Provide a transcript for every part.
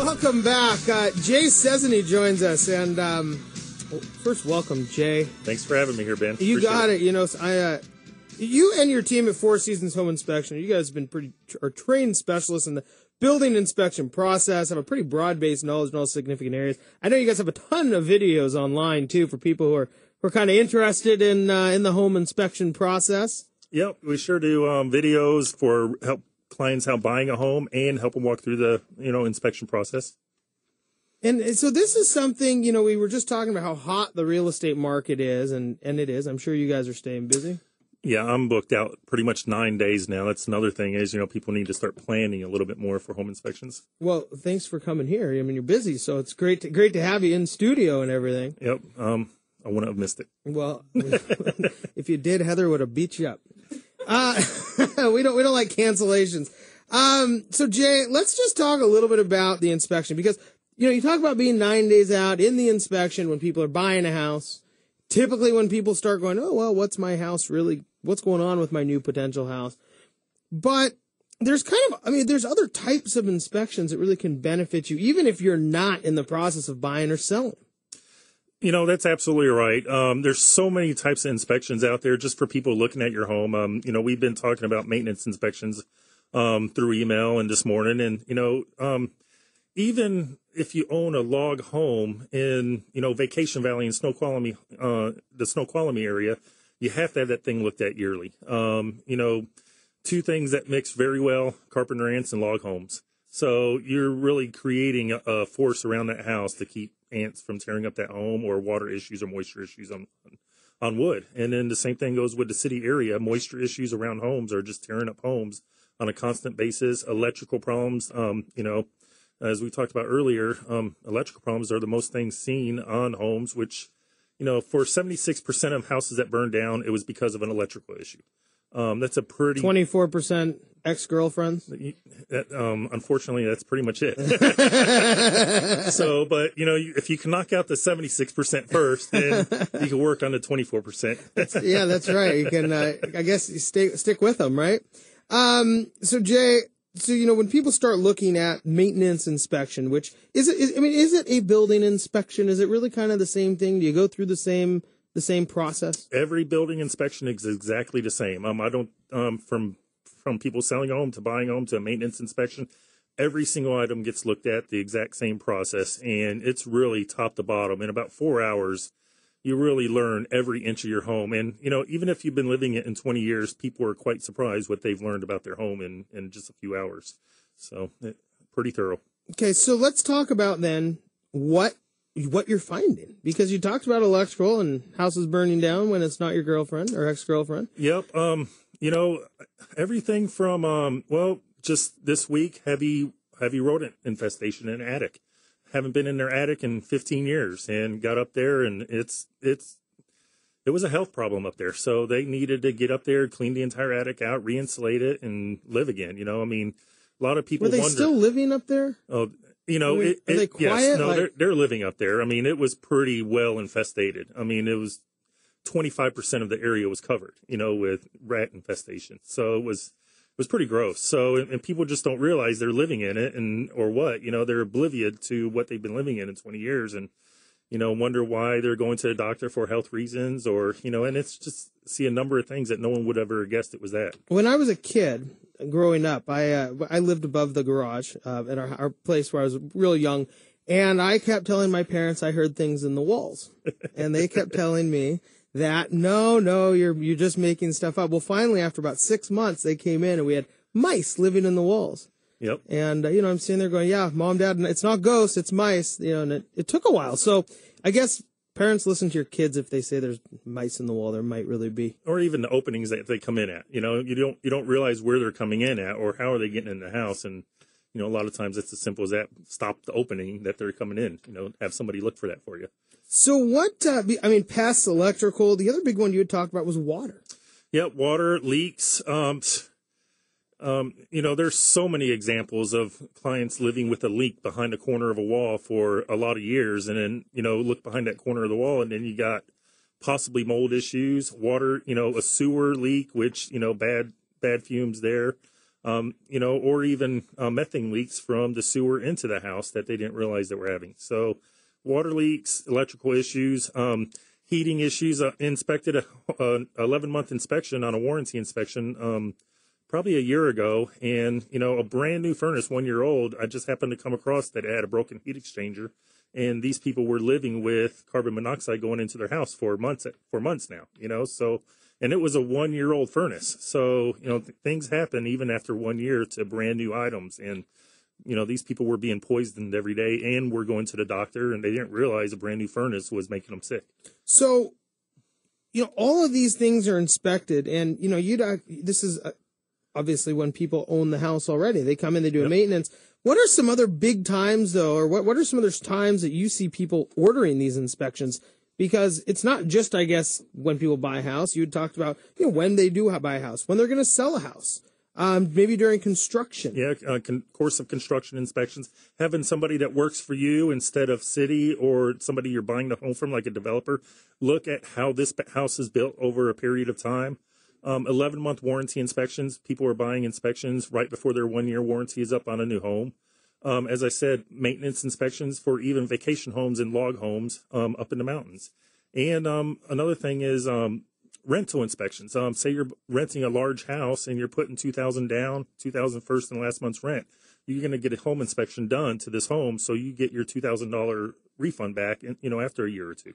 Welcome back. Jay Szczesny joins us, and first, welcome, Jay. Thanks for having me here, Ben. You got it. You know, you and your team at Four Seasons Home Inspection, you guys have been are trained specialists in the building inspection process, have a pretty broad-based knowledge in all significant areas. I know you guys have a ton of videos online, too, for people who are kind of interested in the home inspection process. Yep, we sure do videos for help clients out buying a home and help them walk through the inspection process. And so this is something, we were just talking about how hot the real estate market is, and it is. I'm sure you guys are staying busy. Yeah, I'm booked out pretty much 9 days now. That's another thing is, people need to start planning a little bit more for home inspections. Well, thanks for coming here. I mean, you're busy, so it's great to have you in studio and everything. Yep, I wouldn't have missed it. Well, if you did, Heather would have beat you up. We don't like cancellations. So Jay, let's just talk a little bit about the inspection, because you talk about being 9 days out in the inspection when people are buying a house. Typically when people start going, oh, well, what's going on with my new potential house? But there's there's other types of inspections that really can benefit you, even if you're not in the process of buying or selling. That's absolutely right. There's so many types of inspections out there just for people looking at your home. We've been talking about maintenance inspections through email and this morning. And, even if you own a log home in, Vacation Valley and the Snoqualmie area, you have to have that thing looked at yearly. Two things that mix very well, carpenter ants and log homes. So you're really creating a force around that house to keep ants from tearing up that home, or water issues or moisture issues on wood. And then the same thing goes with the city area. Moisture issues around homes are just tearing up homes on a constant basis. Electrical problems, as we talked about earlier, electrical problems are the most things seen on homes, which, for 76% of houses that burned down, it was because of an electrical issue. That's a pretty 24% ex-girlfriends. Unfortunately, that's pretty much it. So, but if you can knock out the 76% first, then you can work on the 24%. Yeah, that's right. You can, I guess, you stick with them, right? So Jay, when people start looking at maintenance inspection, which is it a building inspection? Is it really kind of the same thing? Do you go through the same process? Every building inspection is exactly the same. I don't, from people selling a home to buying a home to a maintenance inspection, every single item gets looked at the exact same process, and it's really top to bottom. In about 4 hours, you really learn every inch of your home. And, even if you've been living it in 20 years, people are quite surprised what they've learned about their home in just a few hours. So pretty thorough. Okay, so let's talk about then what you're finding, because you talked about electrical and houses burning down when it's not your girlfriend or ex-girlfriend. Yep. Everything from, just this week, heavy rodent infestation in an attic. Haven't been in their attic in 15 years and got up there, and it was a health problem up there. So they needed to get up there, clean the entire attic out, re-insulate it, and live again. A lot of people wonder. Were they still living up there? Oh, are they quiet? Yes, no, they're living up there. I mean, it was pretty well infestated. I mean, it was 25% of the area was covered, with rat infestation. So it was pretty gross. So, and people just don't realize they're living in it or what, they're oblivious to what they've been living in 20 years and, wonder why they're going to the doctor for health reasons or, and it's just see a number of things that no one would ever have guessed it was that. When I was a kid growing up, I lived above the garage at our place where I was real young. And I kept telling my parents I heard things in the walls, and they kept telling me that, no, you're just making stuff up. Well, finally, after about 6 months, they came in and we had mice living in the walls. Yep. And, I'm sitting there going, yeah, Mom, Dad, it's not ghosts, it's mice, and it took a while. So I guess parents listen to your kids. If they say there's mice in the wall, there might really be. Or even the openings that they come in at, you don't realize where they're coming in at or how are they getting in the house. And, a lot of times it's as simple as that. Stop the opening that they're coming in, have somebody look for that for you. So what, pests, electrical, the other big one you had talked about was water. Yeah, water, leaks. There's so many examples of clients living with a leak behind the corner of a wall for a lot of years. And then, look behind that corner of the wall and then you got possibly mold issues, water, a sewer leak, which, bad fumes there. or even methane leaks from the sewer into the house that they didn't realize that we're having. So water leaks, electrical issues, heating issues. Inspected a 11-month inspection on a warranty inspection probably a year ago, and a brand new furnace, 1 year old. I just happened to come across that it had a broken heat exchanger, and these people were living with carbon monoxide going into their house for months now. So, and it was a 1 year old furnace. So things happen even after 1 year to brand new items, and these people were being poisoned every day, and were going to the doctor, and they didn't realize a brand new furnace was making them sick. So, all of these things are inspected, and this is obviously when people own the house already. They come in, they do a maintenance. What are some other big times, though, or what are some other times that you see people ordering these inspections? Because it's not just, I guess, when people buy a house. You had talked about, when they do buy a house, when they're going to sell a house, maybe during construction. Yeah, course of construction inspections. Having somebody that works for you instead of city, or somebody you're buying the home from, like a developer, look at how this house is built over a period of time. 11-month warranty inspections. People are buying inspections right before their 1 year warranty is up on a new home. As I said, maintenance inspections for even vacation homes and log homes up in the mountains. And another thing is rental inspections. Say you're renting a large house and you're putting $2,000 down, $2,000 first and last month's rent. You're going to get a home inspection done to this home, so you get your $2,000 refund back, after a year or two.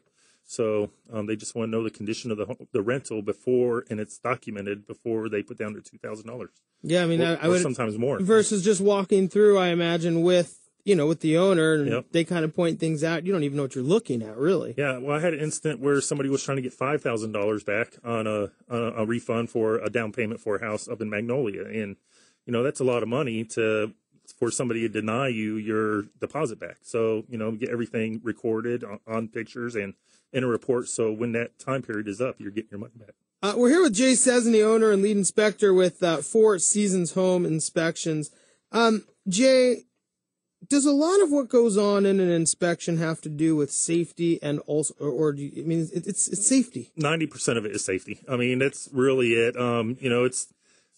So they just want to know the condition of the rental before, and it's documented before they put down their $2,000. Yeah, I mean, I would sometimes more. Versus just walking through, I imagine, with the owner, and Yep. They kind of point things out. You don't even know what you're looking at, really. Yeah, well, I had an incident where somebody was trying to get $5,000 back on a refund for a down payment for a house up in Magnolia, and that's a lot of money for somebody to deny you your deposit back. So get everything recorded on pictures and in a report, so when that time period is up, you're getting your money back. We're here with Jay Szczesny, owner and lead inspector with 4 Seasons Home Inspections. Jay, does a lot of what goes on in an inspection have to do with safety, and also, it's safety? 90% of it is safety. I mean, that's really it. It's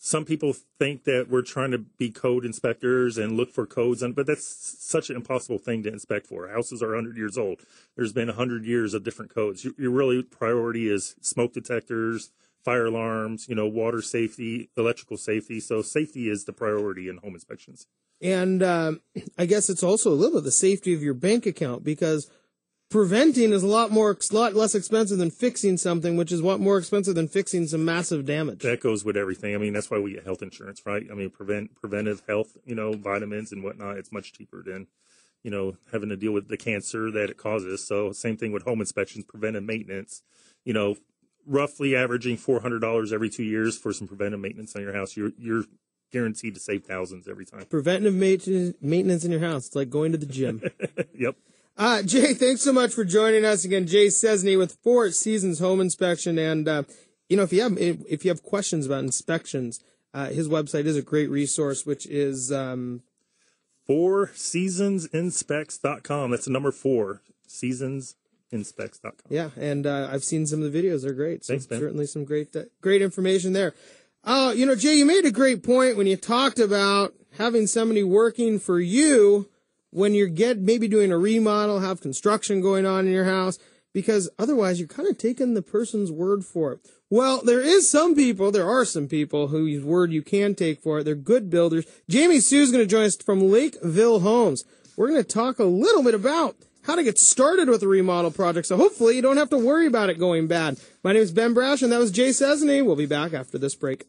some people think that we're trying to be code inspectors and look for codes, but that's such an impossible thing to inspect for. Houses are 100 years old. There's been 100 years of different codes. Your really priority is smoke detectors, fire alarms, water safety, electrical safety. So safety is the priority in home inspections. And I guess it's also a little bit the safety of your bank account, because preventing is a lot less expensive than fixing something, which is more expensive than fixing some massive damage. That goes with everything. I mean, that's why we get health insurance, right? I mean, preventive health, vitamins and whatnot. It's much cheaper than, having to deal with the cancer that it causes. So same thing with home inspections, preventive maintenance, roughly averaging $400 every 2 years for some preventive maintenance on your house. You're guaranteed to save thousands every time. Preventive maintenance in your house. It's like going to the gym. Yep. Jay, thanks so much for joining us again. Jay Szczesny with 4 Seasons Home Inspection. And, if you have questions about inspections, his website is a great resource, which is 4seasonsinspects.com. That's the number 4, seasonsinspects.com. Yeah, and I've seen some of the videos. They're great. So thanks, man. Certainly some great information there. Jay, you made a great point when you talked about having somebody working for you when you're maybe doing a remodel, have construction going on in your house, because otherwise you're kind of taking the person's word for it. Well, there are some people whose word you can take for it. They're good builders. Jamie Sue's going to join us from Lakeville Homes. We're going to talk a little bit about how to get started with a remodel project, so hopefully you don't have to worry about it going bad. My name is Ben Brash, and that was Jay Szczesny. We'll be back after this break.